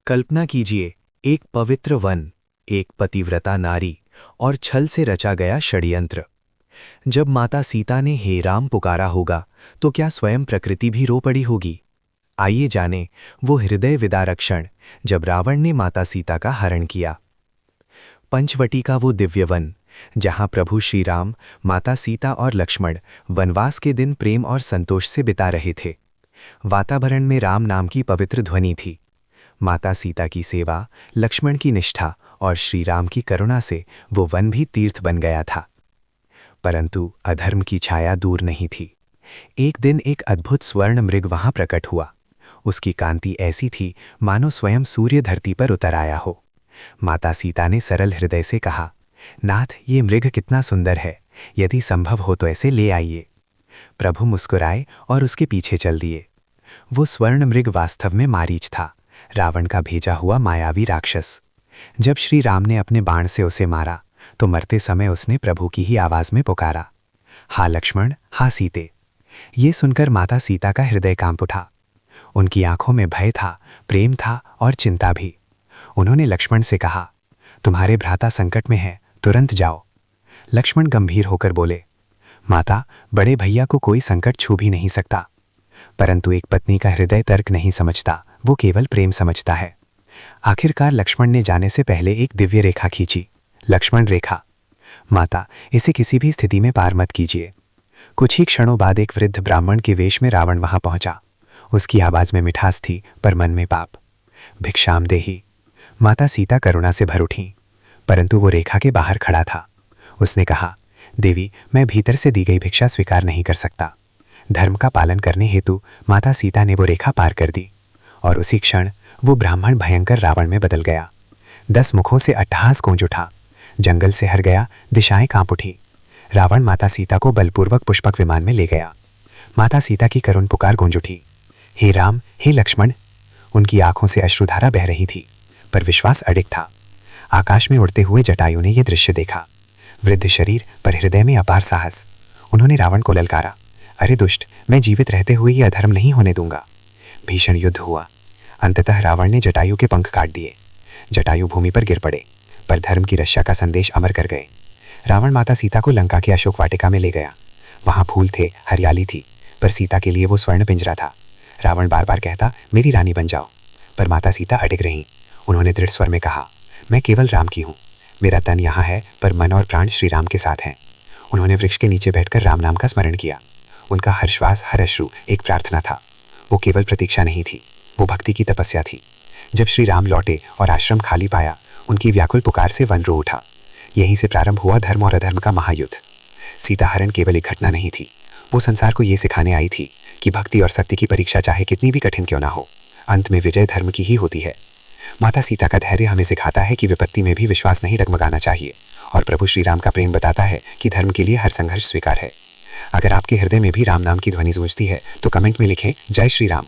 कल्पना कीजिए, एक पवित्र वन, एक पतिव्रता नारी और छल से रचा गया षड्यंत्र। जब माता सीता ने हे राम पुकारा होगा, तो क्या स्वयं प्रकृति भी रो पड़ी होगी? आइए जानें वो हृदय विदारक क्षण, जब रावण ने माता सीता का हरण किया। पंचवटी का वो दिव्य वन, जहां प्रभु श्री राम, माता सीता और लक्ष्मण वनवास के दिन प्रेम और संतोष से बिता रहे थे। वातावरण में राम नाम की पवित्र ध्वनि थी। माता सीता की सेवा, लक्ष्मण की निष्ठा और श्री राम की करुणा से वो वन भी तीर्थ बन गया था। परंतु अधर्म की छाया दूर नहीं थी। एक दिन एक अद्भुत स्वर्ण मृग वहां प्रकट हुआ। उसकी कांति ऐसी थी मानो स्वयं सूर्य धरती पर उतर आया हो। माता सीता ने सरल हृदय से कहा, नाथ, ये मृग कितना सुंदर है, यदि संभव हो तो ऐसे ले आइए। प्रभु मुस्कुराए और उसके पीछे चल दिए। वो स्वर्ण मृग वास्तव में मारीच था, रावण का भेजा हुआ मायावी राक्षस। जब श्री राम ने अपने बाण से उसे मारा, तो मरते समय उसने प्रभु की ही आवाज में पुकारा, हा लक्ष्मण, हा सीते। ये सुनकर माता सीता का हृदय कांप उठा। उनकी आंखों में भय था, प्रेम था और चिंता भी। उन्होंने लक्ष्मण से कहा, तुम्हारे भ्राता संकट में है, तुरंत जाओ। लक्ष्मण गंभीर होकर बोले, माता, बड़े भैया को कोई संकट छू भी नहीं सकता। परंतु एक पत्नी का हृदय तर्क नहीं समझता, वो केवल प्रेम समझता है। आखिरकार लक्ष्मण ने जाने से पहले एक दिव्य रेखा खींची, लक्ष्मण रेखा। माता, इसे किसी भी स्थिति में पार मत कीजिए। कुछ ही क्षणों बाद एक वृद्ध ब्राह्मण के वेश में रावण वहां पहुंचा। उसकी आवाज में मिठास थी, पर मन में पाप। भिक्षाम देही। माता सीता करुणा से भर उठी, परंतु वो रेखा के बाहर खड़ा था। उसने कहा, देवी, मैं भीतर से दी गई भिक्षा स्वीकार नहीं कर सकता। धर्म का पालन करने हेतु माता सीता ने वो रेखा पार कर दी, और उसी क्षण वो ब्राह्मण भयंकर रावण में बदल गया। 10 मुखों से अट्टहास गूंज उठा, जंगल से हर गया, दिशाएं कांप उठी। रावण माता सीता को बलपूर्वक पुष्पक विमान में ले गया। माता सीता की करुण पुकार गूंज उठी, हे राम, हे लक्ष्मण। उनकी आंखों से अश्रुधारा बह रही थी, पर विश्वास अडिग था। आकाश में उड़ते हुए जटायु ने यह दृश्य देखा। वृद्ध शरीर पर हृदय में अपार साहस। उन्होंने रावण को ललकारा, अरे दुष्ट, मैं जीवित रहते हुए ये अधर्म नहीं होने दूंगा। भीषण युद्ध हुआ। अंततः रावण ने जटायु के पंख काट दिए। जटायु भूमि पर गिर पड़े, पर धर्म की रक्षा का संदेश अमर कर गए। रावण माता सीता को लंका के अशोक वाटिका में ले गया। वहां फूल थे, हरियाली थी, पर सीता के लिए वो स्वर्ण पिंजरा था। रावण बार बार कहता, मेरी रानी बन जाओ, पर माता सीता अडिग रहीं। उन्होंने दृढ़ स्वर में कहा, मैं केवल राम की हूँ। मेरा तन यहाँ है, पर मन और प्राण श्री राम के साथ हैं। उन्होंने वृक्ष के नीचे बैठकर राम नाम का स्मरण किया। उनका हर श्वास, हर अश्रु एक प्रार्थना था। वो केवल प्रतीक्षा नहीं थी, वो भक्ति की तपस्या थी। जब श्री राम लौटे और आश्रम खाली पाया, उनकी व्याकुल पुकार से वन रो उठा। यहीं से प्रारंभ हुआ धर्म और अधर्म का महायुद्ध। सीता हरण केवल एक घटना नहीं थी, वो संसार को ये सिखाने आई थी कि भक्ति और सत्य की परीक्षा चाहे कितनी भी कठिन क्यों ना हो, अंत में विजय धर्म की ही होती है। माता सीता का धैर्य हमें सिखाता है कि विपत्ति में भी विश्वास नहीं डगमगाना चाहिए, और प्रभु श्री राम का प्रेम बताता है कि धर्म के लिए हर संघर्ष स्वीकार है। अगर आपके हृदय में भी राम नाम की ध्वनि गूंजती है, तो कमेंट में लिखें, जय श्री राम।